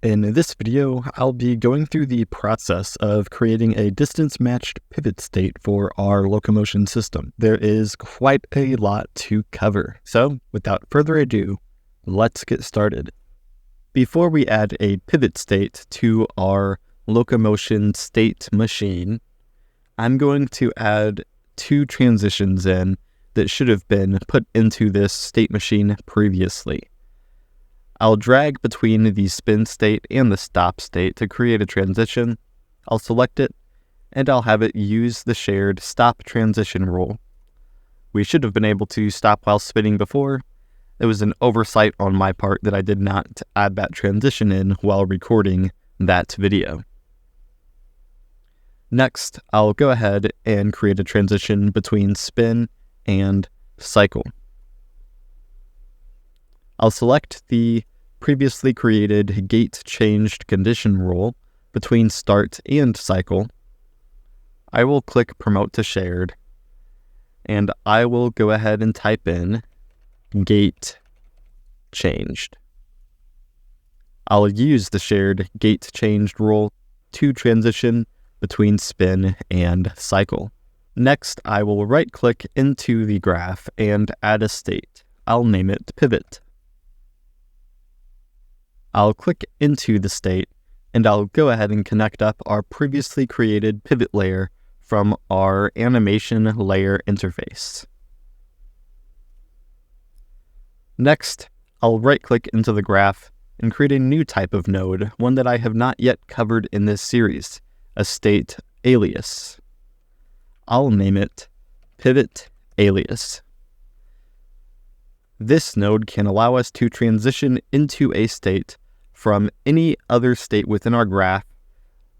In this video, I'll be going through the process of creating a distance-matched pivot state for our Locomotion system. There is quite a lot to cover, so without further ado, let's get started. Before we add a pivot state to our LocomotionState machine, I'm going to add two transitions in that should have been put into this state machine previously. I'll drag between the spin state and the stop state to create a transition. I'll select it, and I'll have it use the shared stop transition rule. We should have been able to stop while spinning before. It was an oversight on my part that I did not add that transition in while recording that video. Next, I'll go ahead and create a transition between spin and cycle. I'll select the previously created gate changed condition rule between start and cycle. I will click promote to shared, and I will go ahead and type in gate changed. I'll use the shared gate changed rule to transition between spin and cycle. Next, I will right-click into the graph and add a state. I'll name it pivot. I'll click into the state, and I'll go ahead and connect up our previously created pivot layer from our animation layer interface. Next, I'll right-click into the graph and create a new type of node, one that I have not yet covered in this series, a state alias. I'll name it pivot alias. This node can allow us to transition into a state from any other state within our graph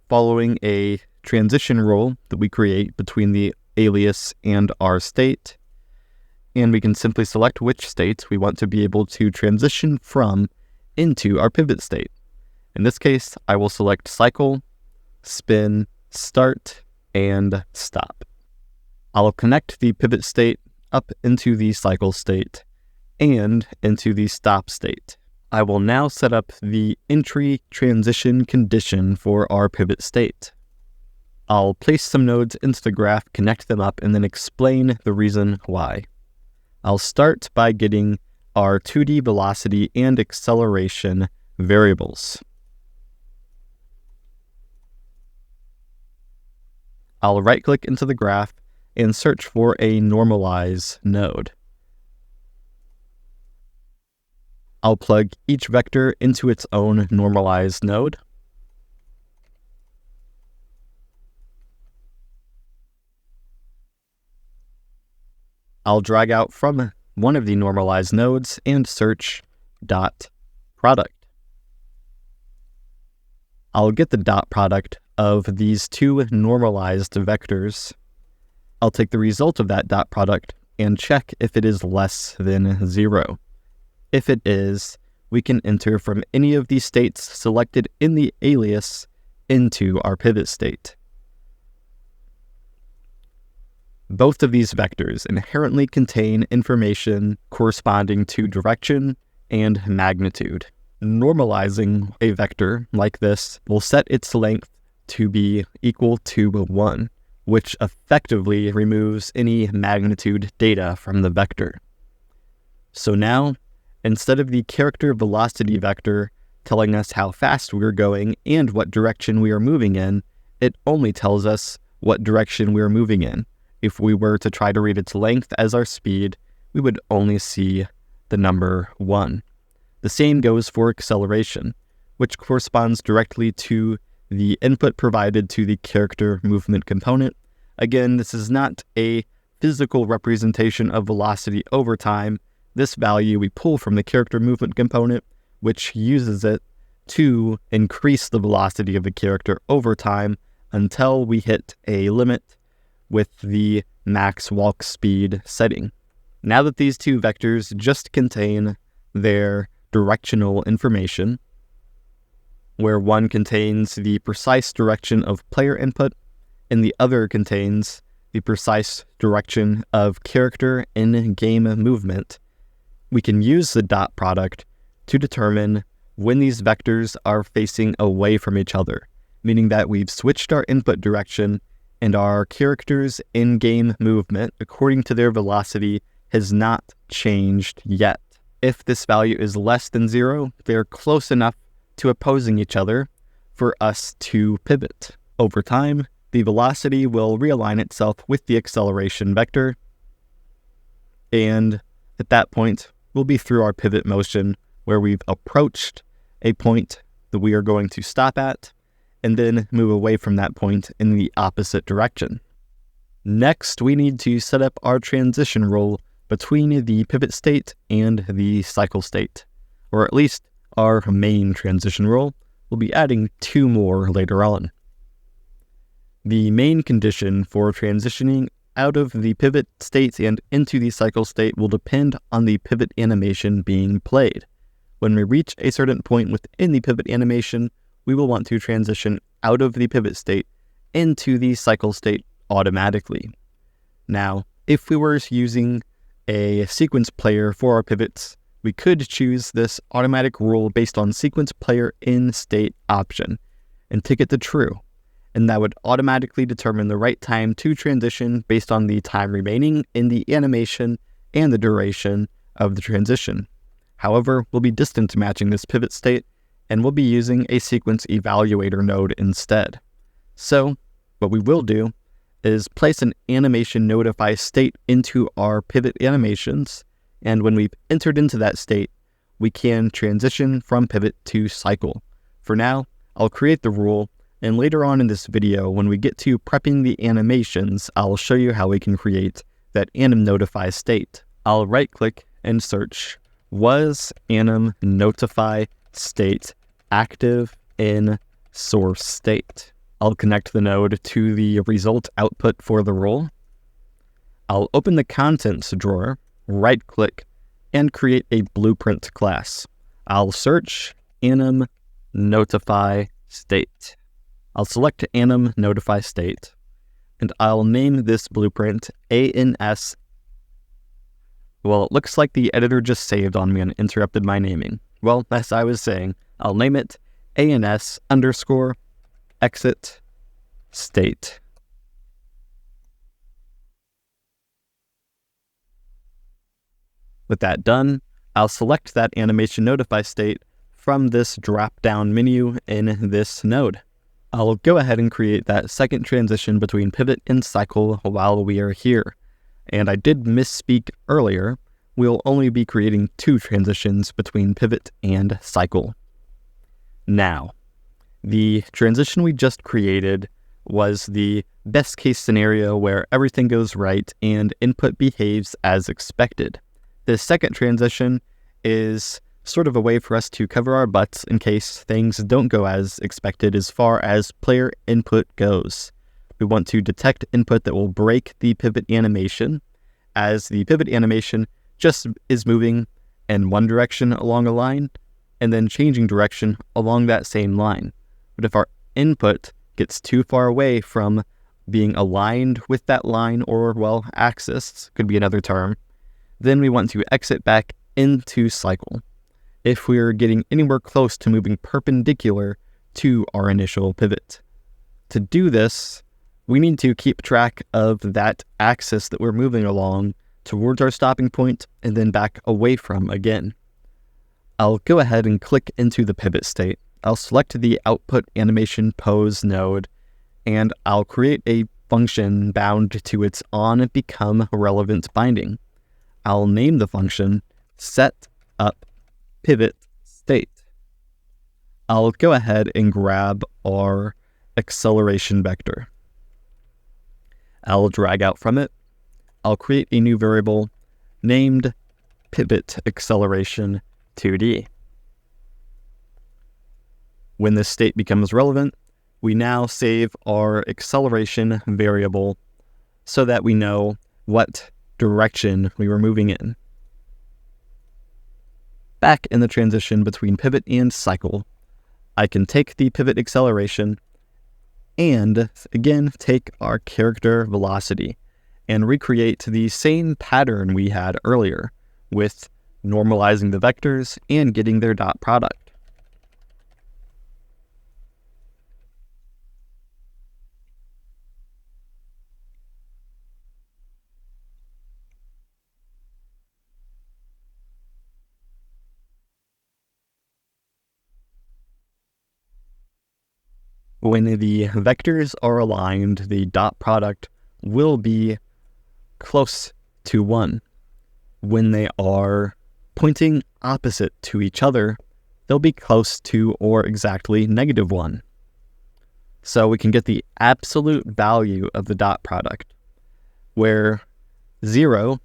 following a transition rule that we create between the alias and our state. And we can simply select which state we want to be able to transition from into our pivot state. In this case, I will select cycle, spin, start, and stop. I'll connect the pivot state up into the cycle state and into the stop state. I will now set up the entry transition condition for our pivot state. I'll place some nodes into the graph, connect them up, and then explain the reason why. I'll start by getting our 2D velocity and acceleration variables. I'll right-click into the graph and search for a normalize node. I'll plug each vector into its own normalized node. I'll drag out from one of the normalized nodes and search dot product. I'll get the dot product of these two normalized vectors. I'll take the result of that dot product and check if it is less than 0. If it is, we can enter from any of these states selected in the alias into our pivot state. Both of these vectors inherently contain information corresponding to direction and magnitude. Normalizing a vector like this will set its length to be equal to 1, which effectively removes any magnitude data from the vector. So now, instead of the character velocity vector telling us how fast we're going and what direction we are moving in, it only tells us what direction we are moving in. If we were to try to read its length as our speed, we would only see the number 1. The same goes for acceleration, which corresponds directly to the input provided to the character movement component. Again, this is not a physical representation of velocity over time. This value we pull from the character movement component, which uses it to increase the velocity of the character over time until we hit a limit with the max walk speed setting. Now that these two vectors just contain their directional information, where one contains the precise direction of player input and the other contains the precise direction of character in-game movement, we can use the dot product to determine when these vectors are facing away from each other, meaning that we've switched our input direction and our character's in-game movement according to their velocity has not changed yet. If this value is less than 0, they're close enough to opposing each other for us to pivot. Over time, the velocity will realign itself with the acceleration vector, and at that point, we'll be through our pivot motion where we've approached a point that we are going to stop at and then move away from that point in the opposite direction. Next, we need to set up our transition rule between the pivot state and the cycle state, or at least our main transition rule. We'll be adding 2 more later on. The main condition for transitioning out of the pivot state and into the cycle state will depend on the pivot animation being played. When we reach a certain point within the pivot animation, we will want to transition out of the pivot state into the cycle state automatically. Now, if we were using a sequence player for our pivots, we could choose this automatic rule based on sequence player in state option and tick it to true, and that would automatically determine the right time to transition based on the time remaining in the animation and the duration of the transition. However, we'll be distance matching this pivot state, and we'll be using a sequence evaluator node instead. So, what we will do is place an animation notify state into our pivot animations, and when we've entered into that state, we can transition from pivot to cycle. For now, I'll create the rule, and later on in this video, when we get to prepping the animations, I'll show you how we can create that AnimNotifyState. I'll right-click and search, was AnimNotifyState active in source state? I'll connect the node to the result output for the rule. I'll open the contents drawer, right-click, and create a blueprint class. I'll search AnimNotifyState. I'll select AnimNotifyState, and I'll name this blueprint ANS. Well, it looks like the editor just saved on me and interrupted my naming. Well, as I was saying, I'll name it ANS_ExitState. With that done, I'll select that animation notify state from this drop-down menu in this node. I'll go ahead and create that second transition between pivot and cycle while we are here. And I did misspeak earlier, we'll only be creating 2 transitions between pivot and cycle. Now, the transition we just created was the best case scenario where everything goes right and input behaves as expected. The second transition is sort of a way for us to cover our butts in case things don't go as expected as far as player input goes. We want to detect input that will break the pivot animation, as the pivot animation just is moving in one direction along a line and then changing direction along that same line. But if our input gets too far away from being aligned with that line, or, well, axis could be another term, then we want to exit back into cycle. If we're getting anywhere close to moving perpendicular to our initial pivot. To do this, we need to keep track of that axis that we're moving along towards our stopping point and then back away from again. I'll go ahead and click into the pivot state. I'll select the output animation pose node, and I'll create a function bound to its OnBecomeRelevant binding. I'll name the function setUpPivotState. I'll go ahead and grab our acceleration vector. I'll drag out from it. I'll create a new variable named pivot acceleration 2D. When this state becomes relevant, we now save our acceleration variable so that we know what direction we were moving in. Back in the transition between pivot and cycle, I can take the pivot acceleration and again take our character velocity and recreate the same pattern we had earlier with normalizing the vectors and getting their dot product. When the vectors are aligned, the dot product will be close to 1. When they are pointing opposite to each other, they'll be close to or exactly -1. So we can get the absolute value of the dot product, where 0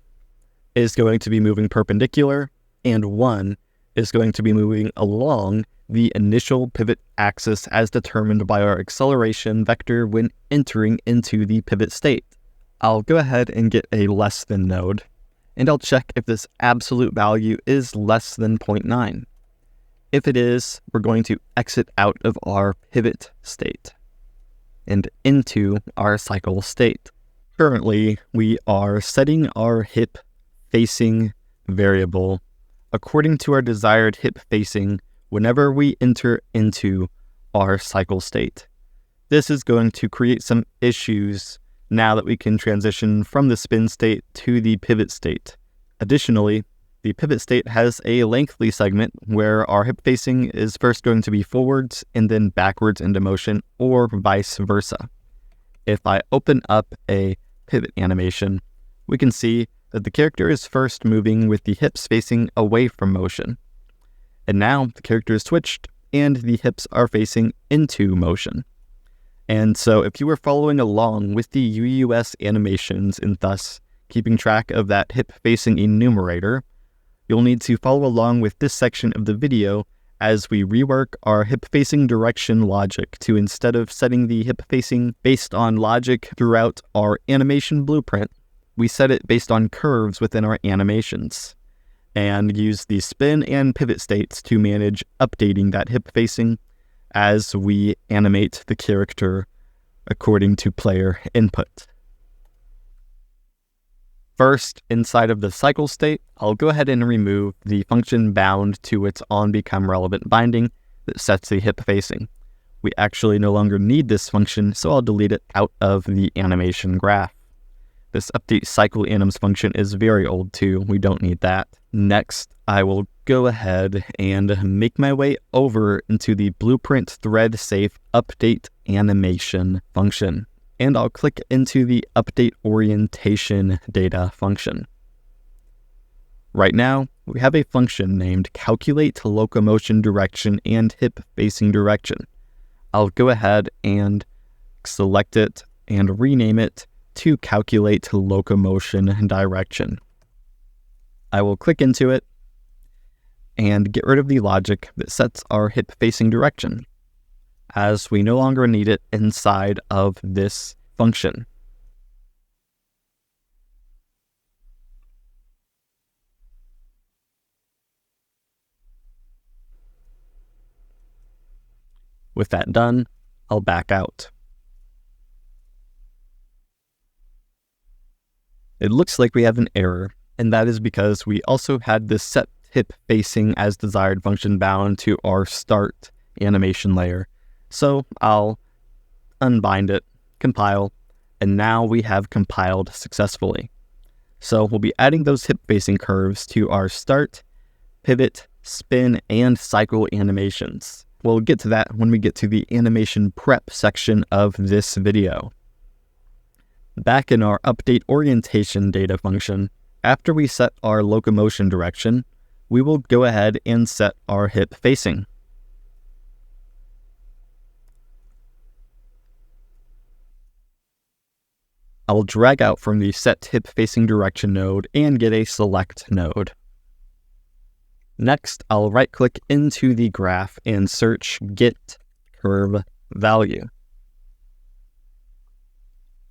is going to be moving perpendicular and 1 is going to be moving along the initial pivot axis as determined by our acceleration vector when entering into the pivot state. I'll go ahead and get a less than node, and I'll check if this absolute value is less than 0.9. If it is, we're going to exit out of our pivot state and into our cycle state. Currently, we are setting our hip facing variable according to our desired hip facing whenever we enter into our cycle state. This is going to create some issues now that we can transition from the spin state to the pivot state. Additionally, the pivot state has a lengthy segment where our hip facing is first going to be forwards and then backwards into motion, or vice versa. If I open up a pivot animation, we can see that the character is first moving with the hips facing away from motion. And now the character is switched and the hips are facing into motion. And so if you were following along with the UUS animations and thus keeping track of that hip facing enumerator, you'll need to follow along with this section of the video as we rework our hip facing direction logic to, instead of setting the hip facing based on logic throughout our animation blueprint, we set it based on curves within our animations, and use the spin and pivot states to manage updating that hip facing as we animate the character according to player input. First, inside of the cycle state, I'll go ahead and remove the function bound to its OnBecomeRelevant binding that sets the hip facing. We actually no longer need this function, so I'll delete it out of the animation graph. This update cycle anims function is very old too. We don't need that. Next, I will go ahead and make my way over into the blueprint thread safe update animation function. And I'll click into the update orientation data function. Right now, we have a function named calculate locomotion direction and hip facing direction. I'll go ahead and select it and rename it to calculate locomotion direction. I will click into it and get rid of the logic that sets our hip facing direction, as we no longer need it inside of this function. With that done, I'll back out. It looks like we have an error, and that is because we also had this set hip facing as desired function bound to our start animation layer. So I'll unbind it, compile, and now we have compiled successfully. So we'll be adding those hip facing curves to our start, pivot, spin, and cycle animations. We'll get to that when we get to the animation prep section of this video. Back in our update orientation data function, after we set our locomotion direction, we will go ahead and set our hip facing. I will drag out from the set hip facing direction node and get a select node. Next, I'll right click into the graph and search get curve value.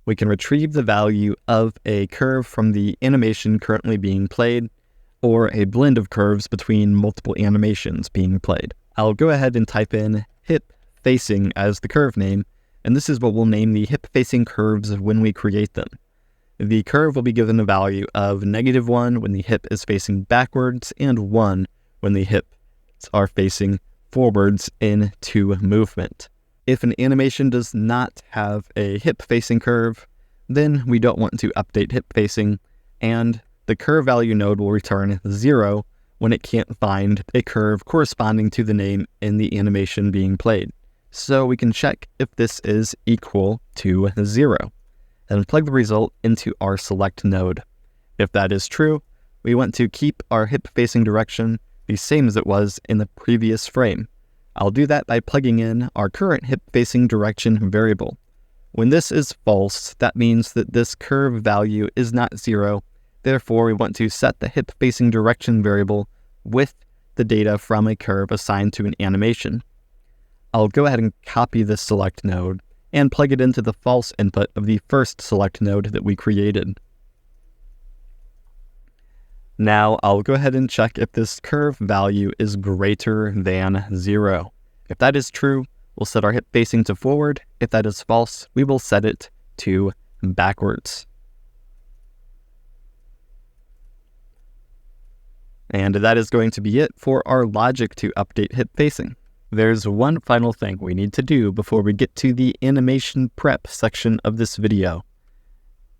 We can retrieve the value of a curve from the animation currently being played, or a blend of curves between multiple animations being played. I'll go ahead and type in hip facing as the curve name, and this is what we'll name the hip facing curves when we create them. The curve will be given a value of -1 when the hip is facing backwards and 1 when the hips are facing forwards into movement. If an animation does not have a hip facing curve, then we don't want to update hip facing, and the curve value node will return 0 when it can't find a curve corresponding to the name in the animation being played. So we can check if this is equal to 0, and plug the result into our select node. If that is true, we want to keep our hip-facing direction the same as it was in the previous frame. I'll do that by plugging in our current hip-facing direction variable. When this is false, that means that this curve value is not 0. Therefore, we want to set the hip-facing direction variable with the data from a curve assigned to an animation. I'll go ahead and copy this select node and plug it into the false input of the first select node that we created. Now I'll go ahead and check if this curve value is greater than 0. If that is true, we'll set our hip-facing to forward. If that is false, we will set it to backwards. And that is going to be it for our logic to update hip-facing. There's one final thing we need to do before we get to the animation prep section of this video.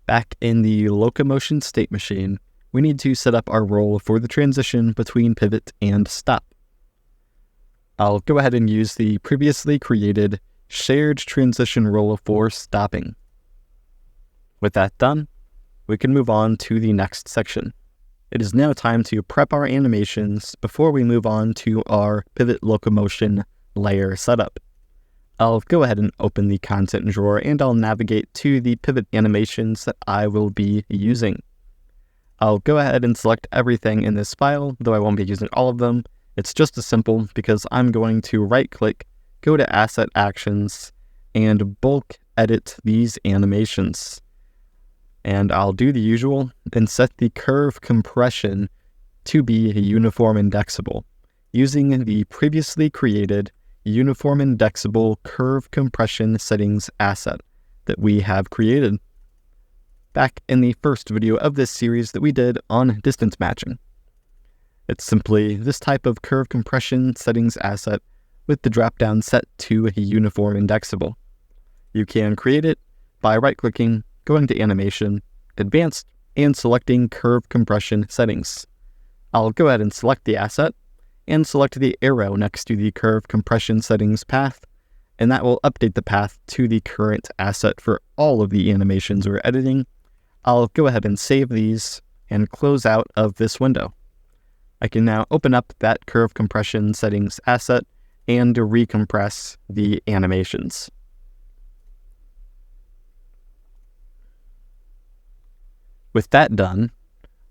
Back in the Locomotion state machine, we need to set up our role for the transition between pivot and stop. I'll go ahead and use the previously created shared transition role for stopping. With that done, we can move on to the next section. It is now time to prep our animations before we move on to our pivot locomotion layer setup. I'll go ahead and open the content drawer and I'll navigate to the pivot animations that I will be using. I'll go ahead and select everything in this file, though I won't be using all of them. It's just as simple because I'm going to right-click, go to Asset Actions, and bulk edit these animations. And I'll do the usual and set the curve compression to be uniform indexable, using the previously created uniform indexable curve compression settings asset that we have created back in the first video of this series that we did on distance matching. It's simply this type of curve compression settings asset with the dropdown set to uniform indexable. You can create it by right-clicking, going to Animation, Advanced, and selecting Curve Compression Settings. I'll go ahead and select the asset, and select the arrow next to the Curve Compression Settings path, and that will update the path to the current asset for all of the animations we're editing. I'll go ahead and save these and close out of this window. I can now open up that Curve Compression Settings asset and recompress the animations. With that done,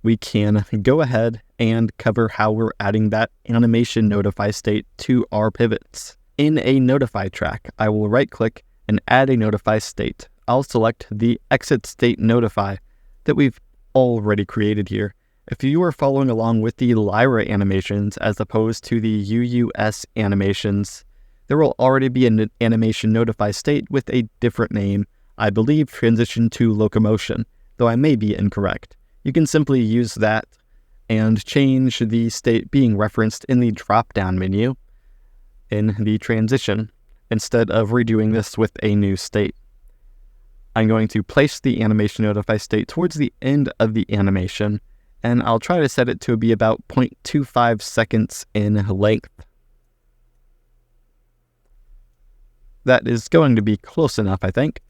we can go ahead and cover how we're adding that animation notify state to our pivots. In a notify track, I will right-click and add a notify state. I'll select the ExitState notify that we've already created here. If you are following along with the Lyra animations as opposed to the UUS animations, there will already be an animation notify state with a different name, I believe transition to Locomotion, though I may be incorrect. You can simply use that and change the state being referenced in the drop-down menu in the transition instead of redoing this with a new state. I'm going to place the animation notify state towards the end of the animation, and I'll try to set it to be about 0.25 seconds in length. That is going to be close enough, I think.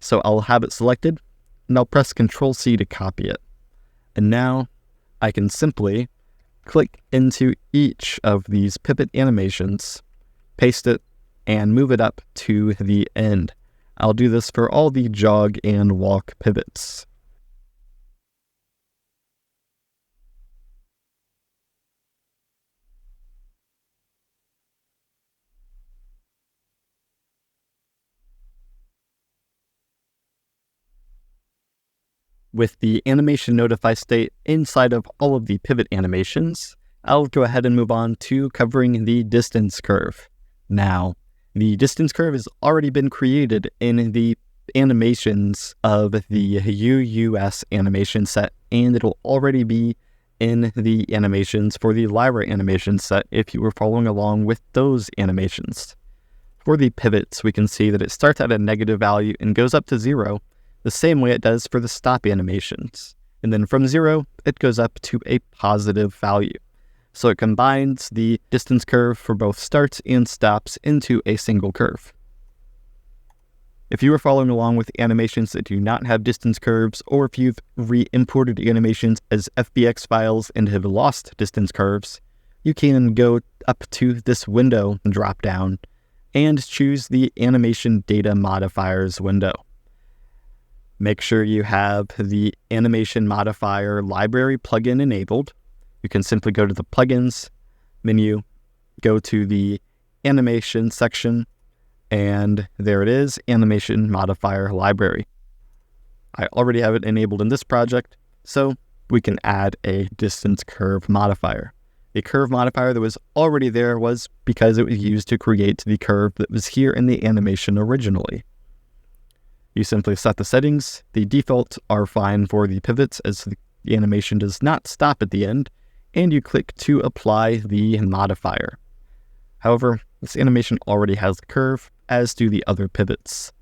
So I'll have it selected, and I'll press Ctrl-C to copy it. And now I can simply click into each of these pivot animations, paste it, and move it up to the end. I'll do this for all the jog and walk pivots. With the animation notify state inside of all of the pivot animations, I'll go ahead and move on to covering the distance curve. Now, the distance curve has already been created in the animations of the UUS animation set, and it'll already be in the animations for the Lyra animation set if you were following along with those animations. For the pivots, we can see that it starts at a negative value and goes up to 0, the same way it does for the stop animations. And then from 0, it goes up to a positive value. So it combines the distance curve for both starts and stops into a single curve. If you are following along with animations that do not have distance curves, or if you've re-imported animations as FBX files and have lost distance curves, you can go up to this window drop down and choose the Animation Data Modifiers window. Make sure you have the Animation Modifier Library plugin enabled. You can simply go to the Plugins menu, go to the Animation section, and there it is, Animation Modifier Library. I already have it enabled in this project, so we can add a distance curve modifier. The curve modifier that was already there was because it was used to create the curve that was here in the animation originally. You simply set the settings. The defaults are fine for the pivots as the animation does not stop at the end, and you click to apply the modifier. However, this animation already has the curve, as do the other pivots.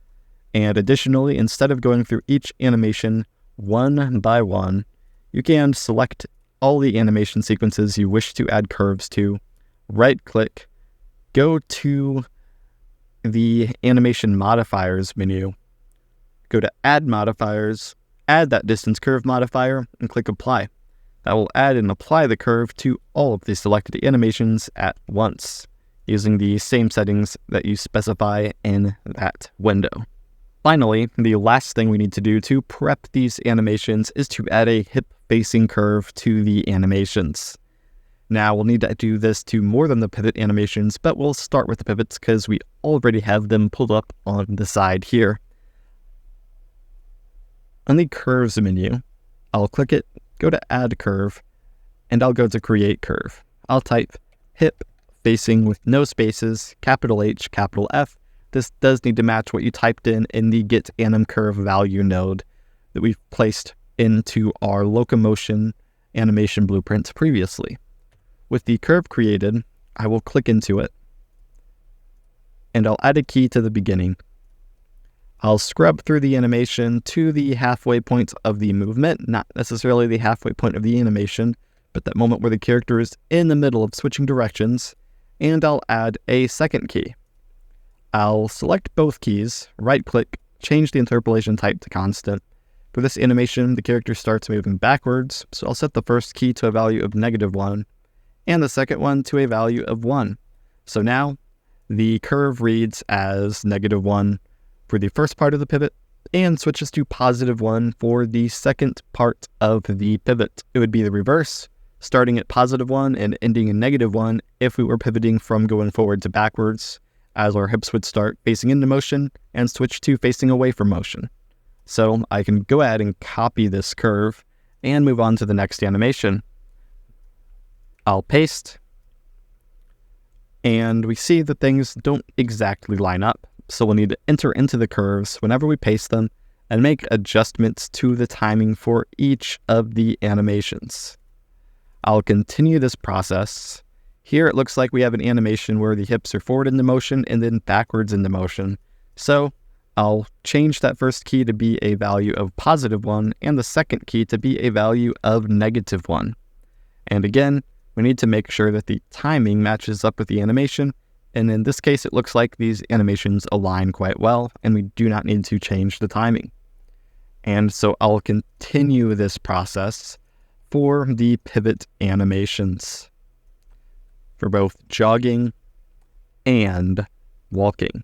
And additionally, instead of going through each animation one by one, you can select all the animation sequences you wish to add curves to, right-click, go to the Animation Modifiers menu, go to Add Modifiers, add that distance curve modifier, and click Apply. That will add and apply the curve to all of the selected animations at once, using the same settings that you specify in that window. Finally, the last thing we need to do to prep these animations is to add a hip-facing curve to the animations. Now, we'll need to do this to more than the pivot animations, but we'll start with the pivots because we already have them pulled up on the side here. On the Curves menu, I'll click it, go to Add Curve, and I'll go to Create Curve. I'll type hip facing with no spaces, capital H, capital F. This does need to match what you typed in the get anim curve value node that we've placed into our Locomotion animation blueprint previously. With the curve created, I will click into it, and I'll add a key to the beginning. I'll scrub through the animation to the halfway point of the movement, not necessarily the halfway point of the animation, but that moment where the character is in the middle of switching directions, and I'll add a second key. I'll select both keys, right-click, change the interpolation type to constant. For this animation, the character starts moving backwards, so I'll set the first key to a value of -1, and the second one to a value of 1. So now, the curve reads as -1 for the first part of the pivot, and switches to +1 for the second part of the pivot. It would be the reverse, starting at +1 and ending in -1 if we were pivoting from going forward to backwards, as our hips would start facing into motion and switch to facing away from motion. So I can go ahead and copy this curve and move on to the next animation. I'll paste, and we see that things don't exactly line up, so we'll need to enter into the curves whenever we paste them and make adjustments to the timing for each of the animations. I'll continue this process. Here it looks like we have an animation where the hips are forward into motion and then backwards into motion. So I'll change that first key to be a value of +1 and the second key to be a value of -1. And again, we need to make sure that the timing matches up with the animation. And in this case, it looks like these animations align quite well and we do not need to change the timing. And so I'll continue this process for the pivot animations, for both jogging and walking.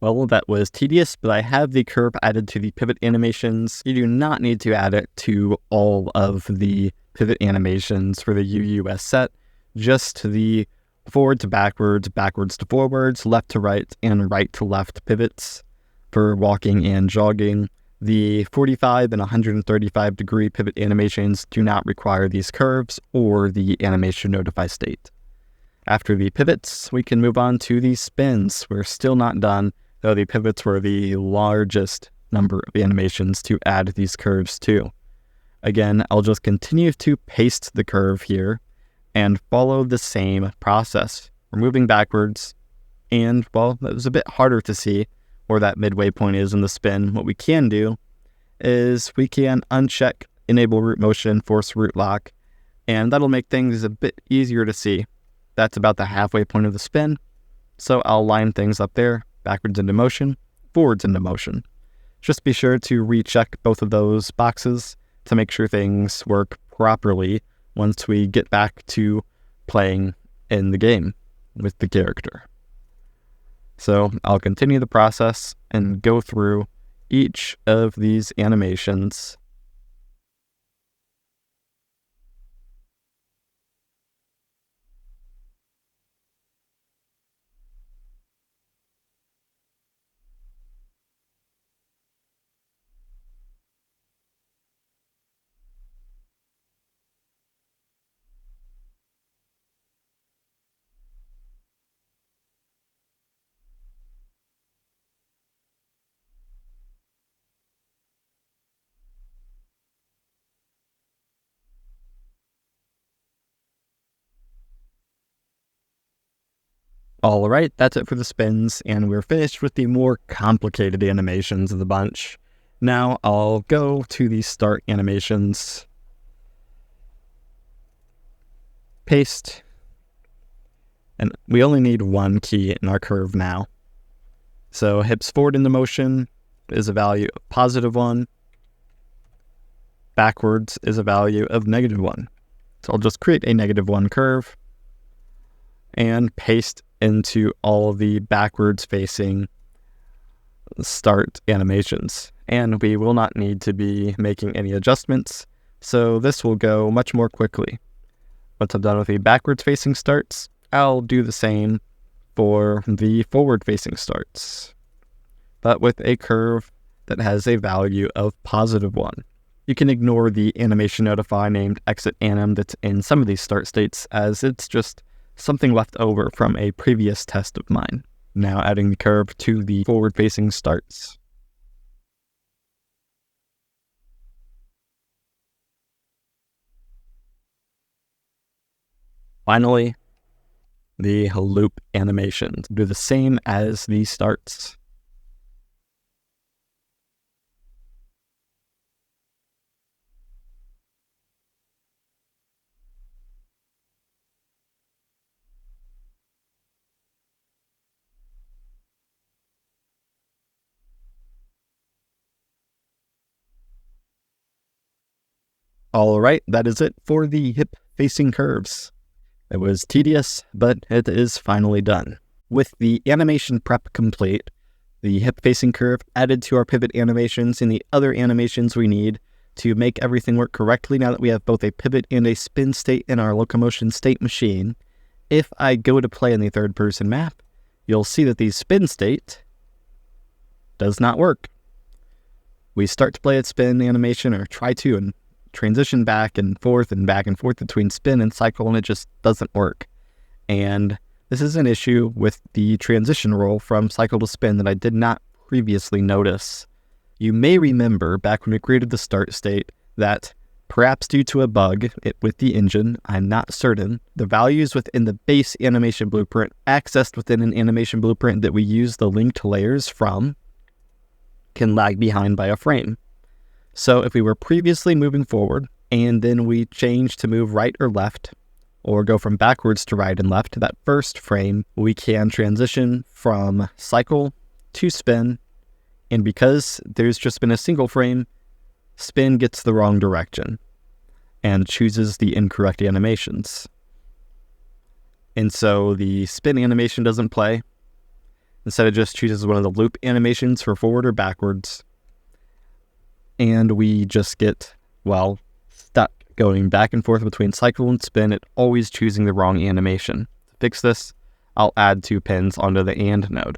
Well, that was tedious, but I have the curve added to the pivot animations. You do not need to add it to all of the pivot animations for the UUS set, just the forward to backwards, backwards to forwards, left to right, and right to left pivots for walking and jogging. The 45 and 135 degree pivot animations do not require these curves or the animation notify state. After the pivots, we can move on to the spins. We're still not done, though the pivots were the largest number of animations to add these curves to. Again, I'll just continue to paste the curve here and follow the same process. We're moving backwards, and, well, that was a bit harder to see where that midway point is in the spin. What we can do is we can uncheck Enable Root Motion, Force Root Lock, and that'll make things a bit easier to see. That's about the halfway point of the spin, so I'll line things up there, backwards into motion, forwards into motion. Just be sure to recheck both of those boxes to make sure things work properly once we get back to playing in the game with the character. So I'll continue the process and go through each of these animations. All right, that's it for the spins, and we're finished with the more complicated animations of the bunch. Now I'll go to the start animations, paste, and we only need one key in our curve now. So hips forward into motion is a value of +1, backwards is a value of -1. So I'll just create a -1 curve and paste into all of the backwards facing start animations. And we will not need to be making any adjustments, so this will go much more quickly. Once I'm done with the backwards facing starts, I'll do the same for the forward facing starts, but with a curve that has a value of +1. You can ignore the animation notify named ExitAnim that's in some of these start states, as it's just something left over from a previous test of mine. Now adding the curve to the forward-facing starts. Finally, the loop animations do the same as the starts. All right, that is it for the hip-facing curves. It was tedious, but it is finally done. With the animation prep complete, the hip-facing curve added to our pivot animations and the other animations we need to make everything work correctly now that we have both a pivot and a spin state in our locomotion state machine. If I go to play in the third-person map, you'll see that the spin state does not work. We start to play a spin animation, or try to, and transition back and forth between spin and cycle, and it just doesn't work. And this is an issue with the transition roll from cycle to spin that I did not previously notice. You may remember back when we created the start state that, perhaps due to a bug with the engine, I'm not certain, the values within the base animation blueprint accessed within an animation blueprint that we use the linked layers from can lag behind by a frame. So if we were previously moving forward and then we change to move right or left, or go from backwards to right and left, that first frame, we can transition from cycle to spin, and because there's just been a single frame, spin gets the wrong direction and chooses the incorrect animations. And so the spin animation doesn't play, Instead, it just chooses one of the loop animations for forward or backwards. And we just get, well, stuck going back and forth between cycle and spin, it always choosing the wrong animation. To fix this, I'll add 2 pins onto the AND node.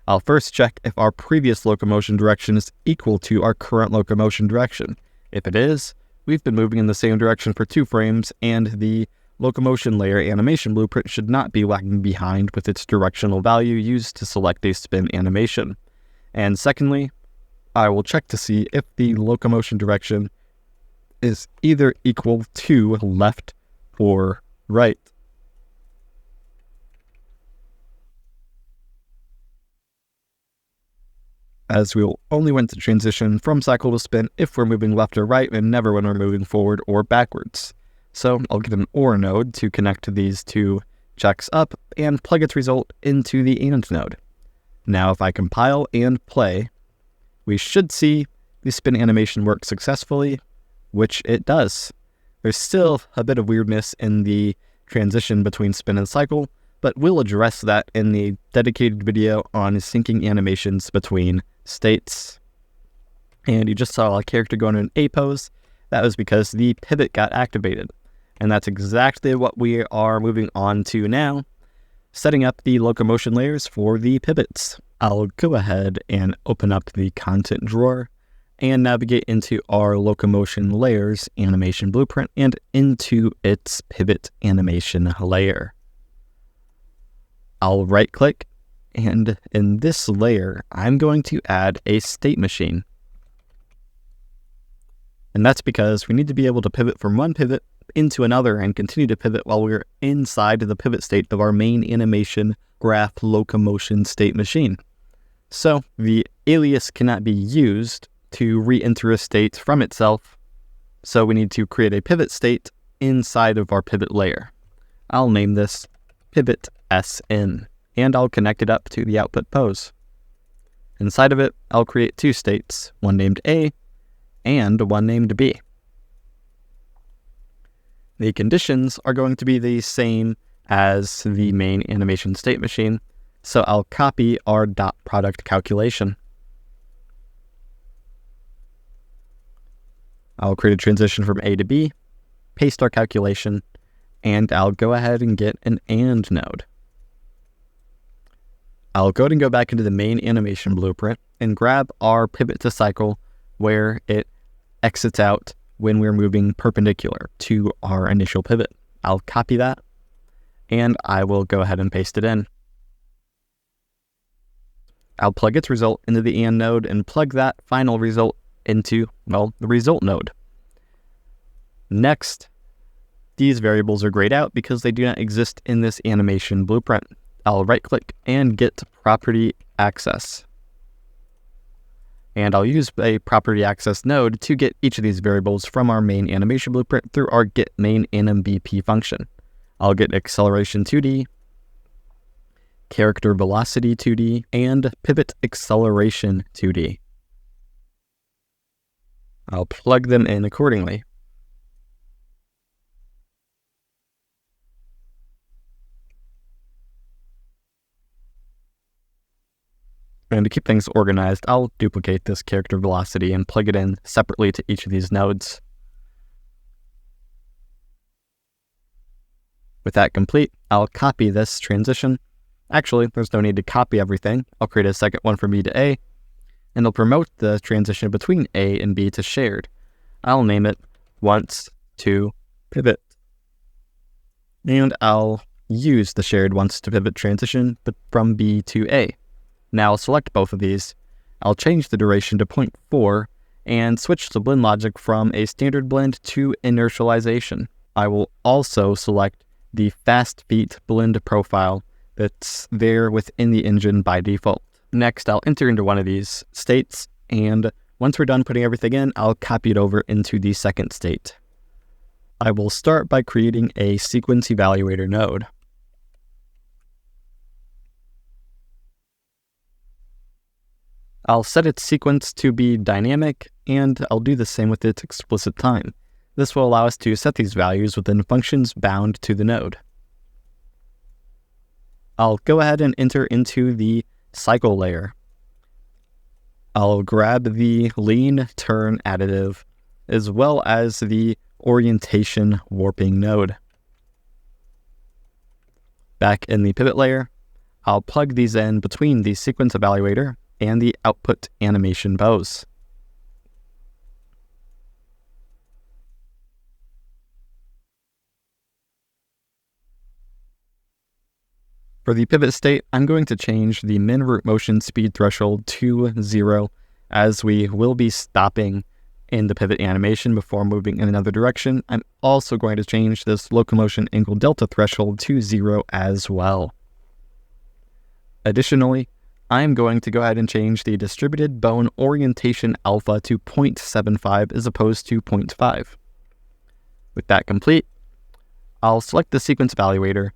I'll first check if our previous locomotion direction is equal to our current locomotion direction. If it is, we've been moving in the same direction for 2 frames, and the locomotion layer animation blueprint should not be lagging behind with its directional value used to select a spin animation. And secondly, I will check to see if the locomotion direction is either equal to left or right. As we will only want to transition from cycle to spin if we're moving left or right, and never when we're moving forward or backwards. So I'll get an OR node to connect these 2 checks up and plug its result into the AND node. Now if I compile and play, we should see the spin animation work successfully, which it does. There's still a bit of weirdness in the transition between spin and cycle, but we'll address that in the dedicated video on syncing animations between states. And you just saw a character go in an A pose. That was because the pivot got activated. And that's exactly what we are moving on to now, setting up the locomotion layers for the pivots. I'll go ahead and open up the content drawer and navigate into our locomotion layers animation blueprint and into its pivot animation layer. I'll right click, and in this layer, I'm going to add a state machine. And that's because we need to be able to pivot from one pivot into another and continue to pivot while we're inside the pivot state of our main animation graph locomotion state machine. So the alias cannot be used to re-enter a state from itself, so we need to create a pivot state inside of our pivot layer. I'll name this pivot SN, and I'll connect it up to the output pose. Inside of it, I'll create 2 states, one named A and one named B. The conditions are going to be the same as the main animation state machine, so I'll copy our dot product calculation. I'll create a transition from A to B, paste our calculation, and I'll go ahead and get an AND node. I'll go ahead and go back into the main animation blueprint and grab our pivot to cycle where it exits out when we're moving perpendicular to our initial pivot. I'll copy that, and I will go ahead and paste it in. I'll plug its result into the AND node and plug that final result into, well, the result node. Next, these variables are grayed out because they do not exist in this animation blueprint. I'll right-click and get property access. And I'll use a property access node to get each of these variables from our main animation blueprint through our getMainAnimBP function. I'll get acceleration 2D, character velocity 2D, and pivot acceleration 2D. I'll plug them in accordingly. And to keep things organized, I'll duplicate this character velocity and plug it in separately to each of these nodes. With that complete, I'll copy this transition. Actually, there's no need to copy everything. I'll create a second one from B to A, and I'll promote the transition between A and B to shared. I'll name it once to pivot. And I'll use the shared once to pivot transition from B to A. Now I'll select both of these. I'll change the duration to 0.4 and switch the blend logic from a standard blend to inertialization. I will also select the fast feet blend profile that's there within the engine by default. Next, I'll enter into one of these states, and once we're done putting everything in, I'll copy it over into the second state. I will start by creating a sequence evaluator node. I'll set its sequence to be dynamic, and I'll do the same with its explicit time. This will allow us to set these values within functions bound to the node. I'll go ahead and enter into the cycle layer. I'll grab the lean turn additive as well as the orientation warping node. Back in the pivot layer, I'll plug these in between the sequence evaluator and the output animation bows. For the pivot state, I'm going to change the min root motion speed threshold to 0, as we will be stopping in the pivot animation before moving in another direction. I'm also going to change this locomotion angle delta threshold to 0 as well. Additionally, I'm going to go ahead and change the distributed bone orientation alpha to 0.75 as opposed to 0.5. With that complete, I'll select the sequence evaluator,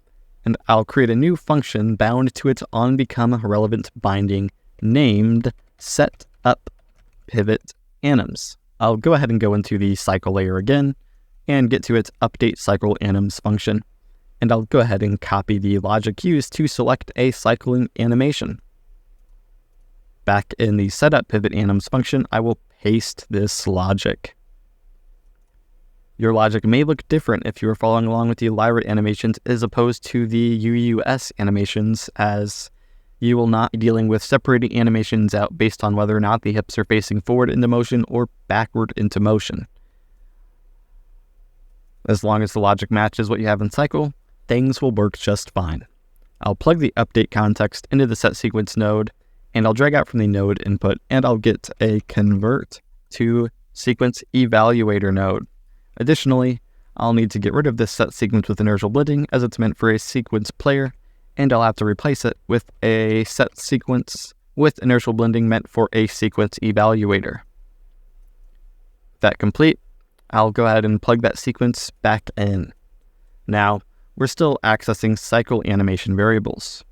and I'll create a new function bound to its OnBecomeRelevant binding named setUpPivotAnims. I'll go ahead and go into the cycle layer again and get to its update cycle anims function. And I'll go ahead and copy the logic used to select a cycling animation. Back in the setUpPivotAnims function, I will paste this logic. Your logic may look different if you are following along with the Lyra animations as opposed to the UUS animations, as you will not be dealing with separating animations out based on whether or not the hips are facing forward into motion or backward into motion. As long as the logic matches what you have in cycle, things will work just fine. I'll plug the update context into the set sequence node, and I'll drag out from the node input, and I'll get a convert to sequence evaluator node. Additionally, I'll need to get rid of this set sequence with inertial blending as it's meant for a sequence player, and I'll have to replace it with a set sequence with inertial blending meant for a sequence evaluator. That complete, I'll go ahead and plug that sequence back in. Now, we're still accessing cycle animation variables.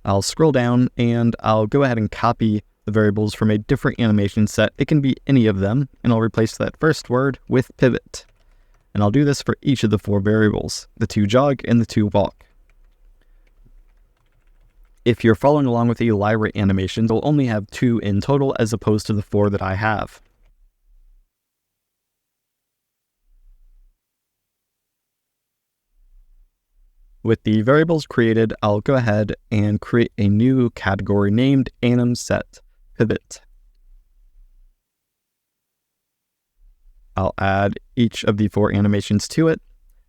I'll scroll down and I'll go ahead and copy the variables from a different animation set. It can be any of them, and I'll replace that first word with pivot. And I'll do this for each of the 4 variables, the 2 jog and the 2 walk. If you're following along with the Lyra animations, you'll only have 2 in total as opposed to the 4 that I have. With the variables created, I'll go ahead and create a new category named AnimSetPivot. I'll add each of the 4 animations to it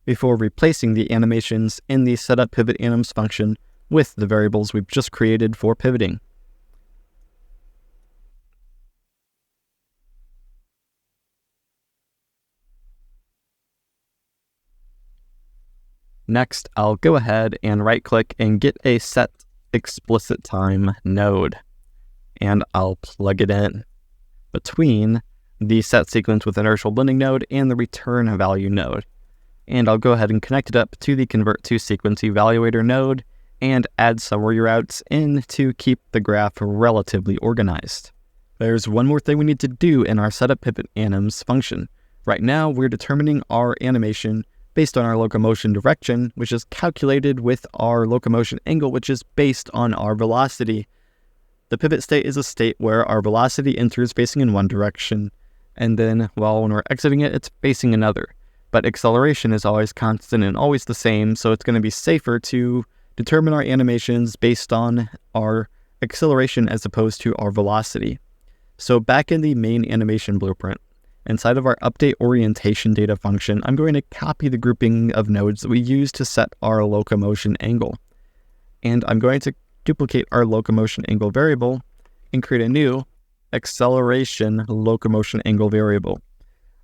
before replacing the animations in the setUpPivotAnims function with the variables we've just created for pivoting. Next, I'll go ahead and right-click and get a set explicit time node, and I'll plug it in between the set sequence with inertial blending node and the return value node. And I'll go ahead and connect it up to the convert to sequence evaluator node and add summary routes in to keep the graph relatively organized. There's one more thing we need to do in our setUpPivotAnims function. Right now, we're determining our animation based on our locomotion direction, which is calculated with our locomotion angle, which is based on our velocity. The pivot state is a state where our velocity enters facing in one direction, and then, when we're exiting it, it's facing another. But acceleration is always constant and always the same, so it's going to be safer to determine our animations based on our acceleration as opposed to our velocity. So back in the main animation blueprint, inside of our update orientation data function, I'm going to copy the grouping of nodes that we use to set our locomotion angle. And I'm going to duplicate our locomotion angle variable and create a new acceleration locomotion angle variable.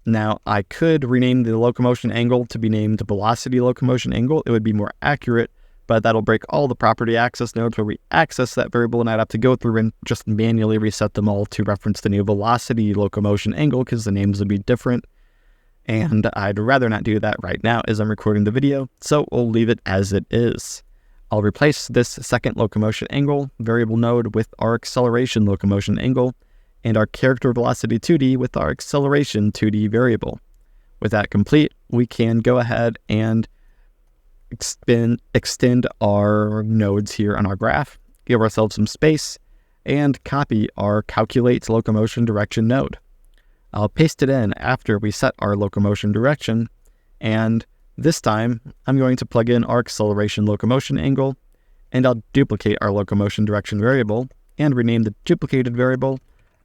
Now, I could rename the locomotion angle to be named velocity locomotion angle. It would be more accurate, but that'll break all the property access nodes where we access that variable, and I'd have to go through and just manually reset them all to reference the new velocity locomotion angle because the names would be different. And I'd rather not do that right now as I'm recording the video, so we'll leave it as it is. I'll replace this second locomotion angle variable node with our acceleration locomotion angle and our character velocity 2D with our acceleration 2D variable. With that complete, we can go ahead and extend our nodes here on our graph, give ourselves some space, and copy our calculate locomotion direction node. I'll paste it in after we set our locomotion direction, and this time I'm going to plug in our acceleration locomotion angle, and I'll duplicate our locomotion direction variable and rename the duplicated variable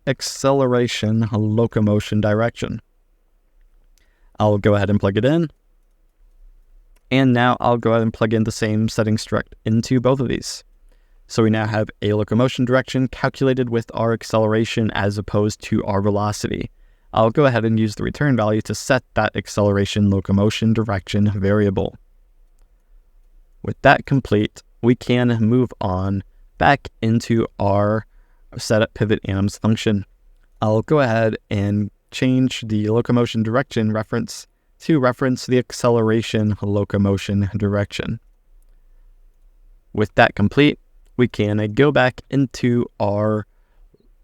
acceleration locomotion direction. I'll go ahead and plug it in, and now I'll go ahead and plug in the same settings direct into both of these. So we now have a locomotion direction calculated with our acceleration as opposed to our velocity. I'll go ahead and use the return value to set that acceleration locomotion direction variable. With that complete, we can move on back into our setup pivot anims function. I'll go ahead and change the locomotion direction reference to reference the acceleration locomotion direction. With that complete, we can go back into our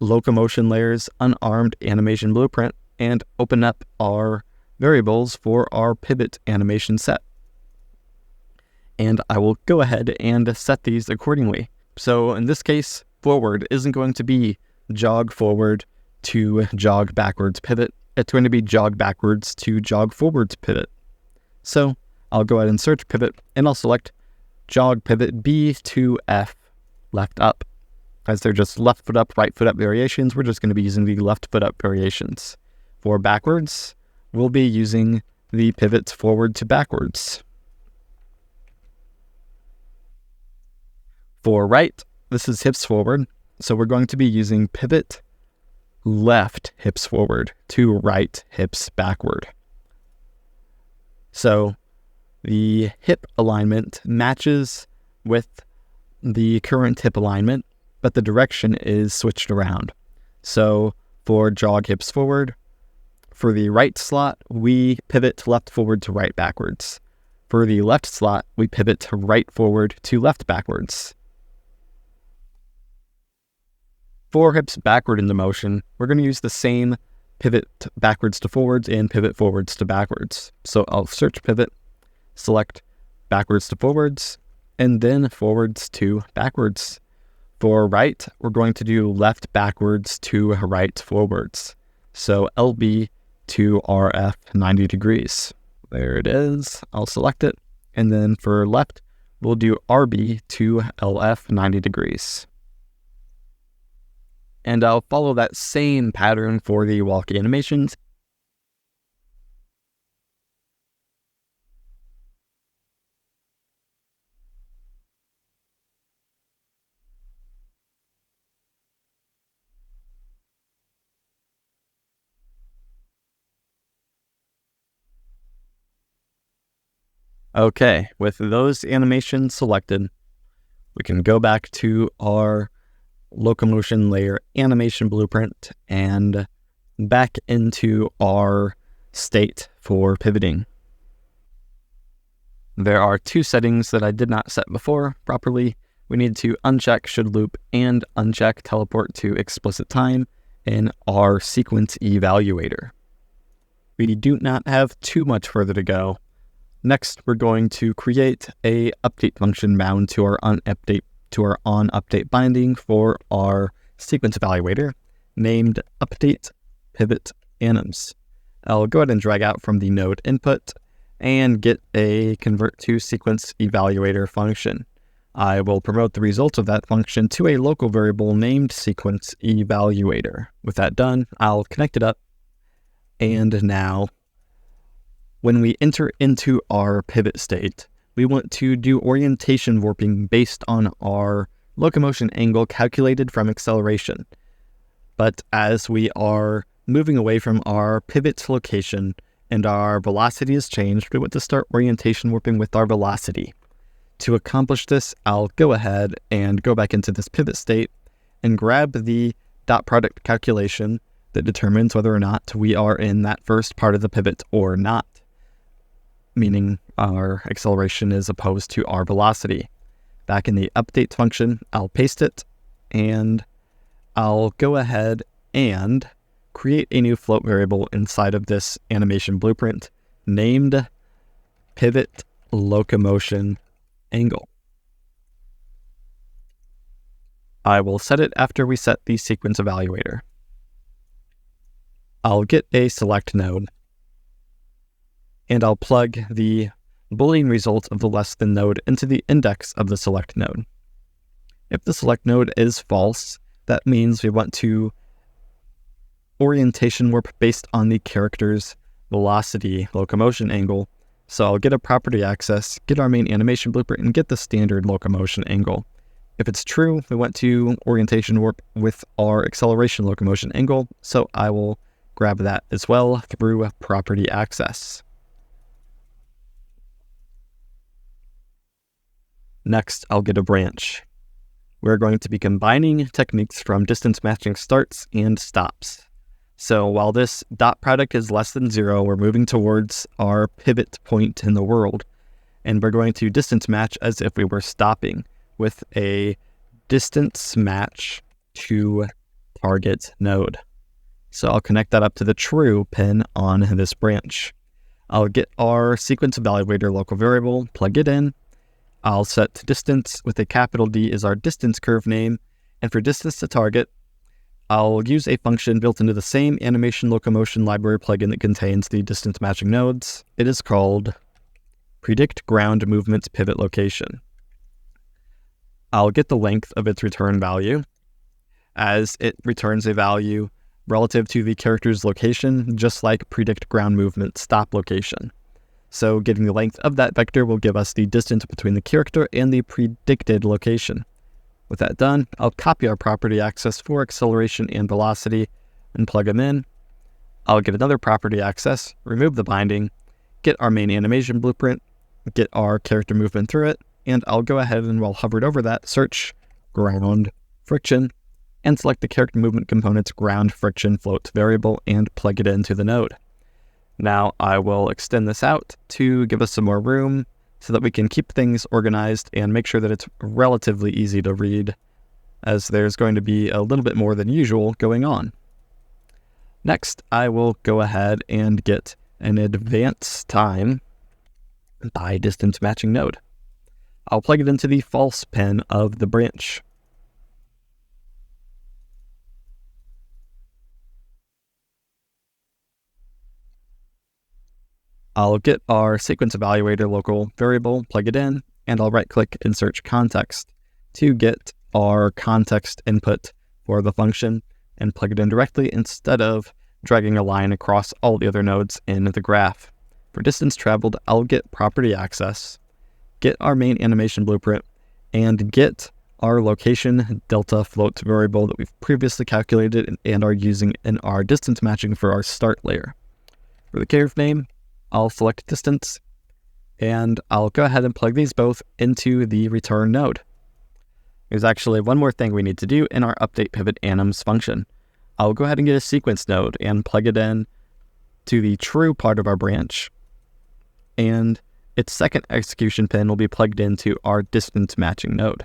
locomotion layers unarmed animation blueprint and open up our variables for our pivot animation set. And I will go ahead and set these accordingly. So in this case, forward isn't going to be jog forward to jog backwards pivot. It's going to be jog backwards to jog forwards pivot. So I'll go ahead and search pivot, and I'll select jog pivot B to F left up. As they're just left foot up, right foot up variations, we're just going to be using the left foot up variations. For backwards, we'll be using the pivots forward to backwards. For right, this is hips forward, so we're going to be using pivot left hips forward to right hips backward. So the hip alignment matches with the current hip alignment, but the direction is switched around. So for jog hips forward, for the right slot, we pivot left forward to right backwards. For the left slot, we pivot right forward to left backwards. For hips backward into motion, we're going to use the same pivot backwards to forwards and pivot forwards to backwards. So I'll search pivot, select backwards to forwards, and then forwards to backwards. For right, we're going to do left backwards to right forwards. So LB to RF 90 degrees. There it is. I'll select it. And then for left, we'll do RB to LF 90 degrees. And I'll follow that same pattern for the walk animations. Okay, with those animations selected, we can go back to our locomotion layer animation blueprint and back into our state for pivoting. There are two settings that I did not set before properly. We need to uncheck should loop and uncheck teleport to explicit time in our sequence evaluator. We do not have too much further to go. Next, we're going to create a update function bound to our OnUpdate binding for our sequence evaluator named update pivot anims. I'll go ahead and drag out from the node input and get a convert to sequence evaluator function. I will promote the results of that function to a local variable named sequence evaluator. With that done, I'll connect it up, and now when we enter into our pivot state, we want to do orientation warping based on our locomotion angle calculated from acceleration. But as we are moving away from our pivot location and our velocity has changed, we want to start orientation warping with our velocity. To accomplish this, I'll go ahead and go back into this pivot state and grab the dot product calculation that determines whether or not we are in that first part of the pivot or not, meaning our acceleration is opposed to our velocity. Back in the update function, I'll paste it, and I'll go ahead and create a new float variable inside of this animation blueprint named pivot locomotion angle. I will set it after we set the sequence evaluator. I'll get a select node, and I'll plug the Boolean result of the less than node into the index of the select node. If the select node is false, that means we want to orientation warp based on the character's velocity locomotion angle. So I'll get a property access, get our main animation blueprint, and get the standard locomotion angle. If it's true, we want to orientation warp with our acceleration locomotion angle, so I will grab that as well through property access. Next, I'll get a branch. We're going to be combining techniques from distance matching starts and stops. So while this dot product is less than 0, we're moving towards our pivot point in the world, and we're going to distance match as if we were stopping with a distance match to target node. So I'll connect that up to the true pin on this branch. I'll get our sequence evaluator local variable, plug it in. I'll set distance with a capital D as our distance curve name, and for distance to target, I'll use a function built into the same animation locomotion library plugin that contains the distance matching nodes. It is called predict ground movement pivot location. I'll get the length of its return value as it returns a value relative to the character's location, just like predict ground movement stop location. So getting the length of that vector will give us the distance between the character and the predicted location. With that done, I'll copy our property access for acceleration and velocity and plug them in. I'll get another property access, remove the binding, get our main animation blueprint, get our character movement through it, and I'll go ahead and while hovered over that, search ground friction and select the character movement component's ground friction float variable and plug it into the node. Now I will extend this out to give us some more room so that we can keep things organized and make sure that it's relatively easy to read, as there's going to be a little bit more than usual going on. Next, I will go ahead and get an advance time by distance matching node. I'll plug it into the false pin of the branch. I'll get our sequence evaluator local variable, plug it in, and I'll right-click and search context to get our context input for the function and plug it in directly instead of dragging a line across all the other nodes in the graph. For distance traveled, I'll get property access, get our main animation blueprint, and get our location delta float variable that we've previously calculated and are using in our distance matching for our start layer. For the curve name, I'll select distance, and I'll go ahead and plug these both into the return node. There's actually one more thing we need to do in our update pivot anims function. I'll go ahead and get a sequence node and plug it in to the true part of our branch, and its second execution pin will be plugged into our distance matching node.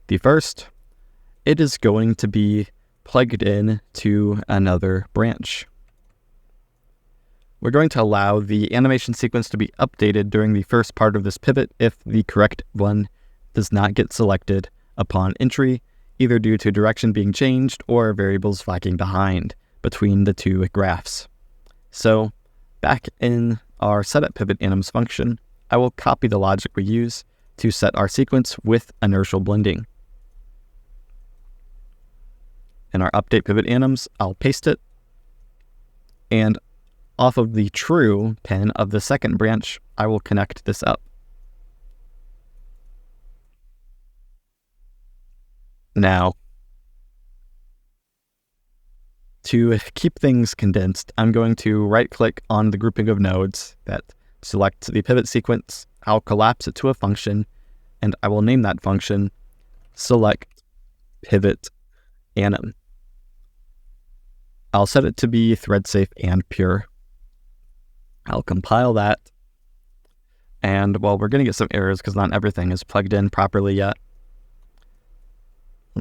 The first, it is going to be plugged in to another branch. We're going to allow the animation sequence to be updated during the first part of this pivot if the correct one does not get selected upon entry, either due to direction being changed or variables lagging behind between the two graphs. So back in our setup pivot anims function, I will copy the logic we use to set our sequence with inertial blending. In our update pivot anims, I'll paste it, and off of the true pin of the second branch, I will connect this up. Now, to keep things condensed, I'm going to right-click on the grouping of nodes that select the pivot sequence. I'll collapse it to a function, and I will name that function select pivot anim. I'll set it to be thread safe and pure. I'll compile that, and well, we're going to get some errors because not everything is plugged in properly yet.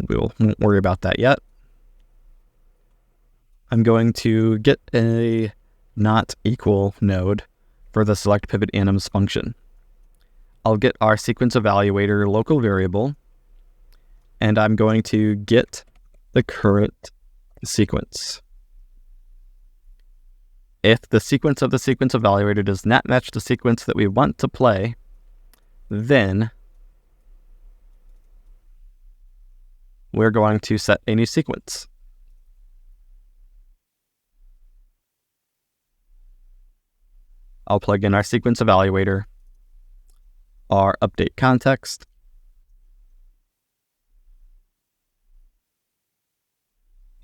We won't worry about that yet. I'm going to get a not equal node for the select pivot anims function. I'll get our sequence evaluator local variable, and I'm going to get the current sequence. If the sequence of the sequence evaluator does not match the sequence that we want to play, then we're going to set a new sequence. I'll plug in our sequence evaluator, our update context,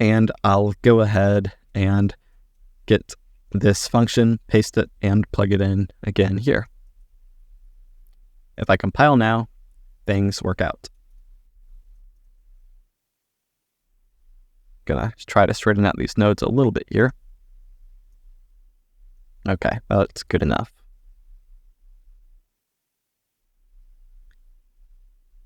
and I'll go ahead and get this function, paste it, and plug it in again here. If I compile now, things work out. Gonna try to straighten out these nodes a little bit here. Okay, well, that's good enough.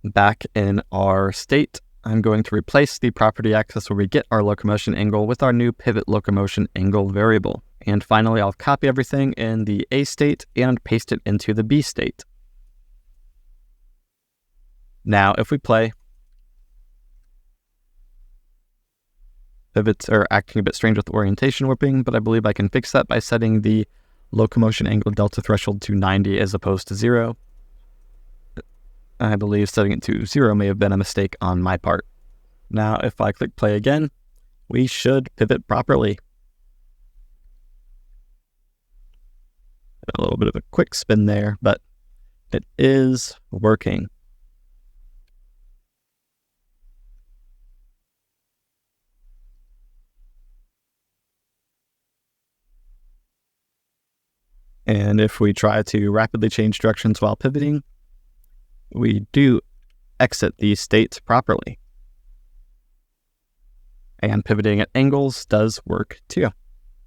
Back in our state, I'm going to replace the property access where we get our locomotion angle with our new pivot locomotion angle variable. And finally, I'll copy everything in the A state and paste it into the B state. Now, if we play, pivots are acting a bit strange with orientation warping, but I believe I can fix that by setting the locomotion angle delta threshold to 90 as opposed to 0. I believe setting it to 0 may have been a mistake on my part. Now, if I click play again, we should pivot properly. A little bit of a quick spin there, but it is working. And if we try to rapidly change directions while pivoting, we do exit the state properly. And pivoting at angles does work too.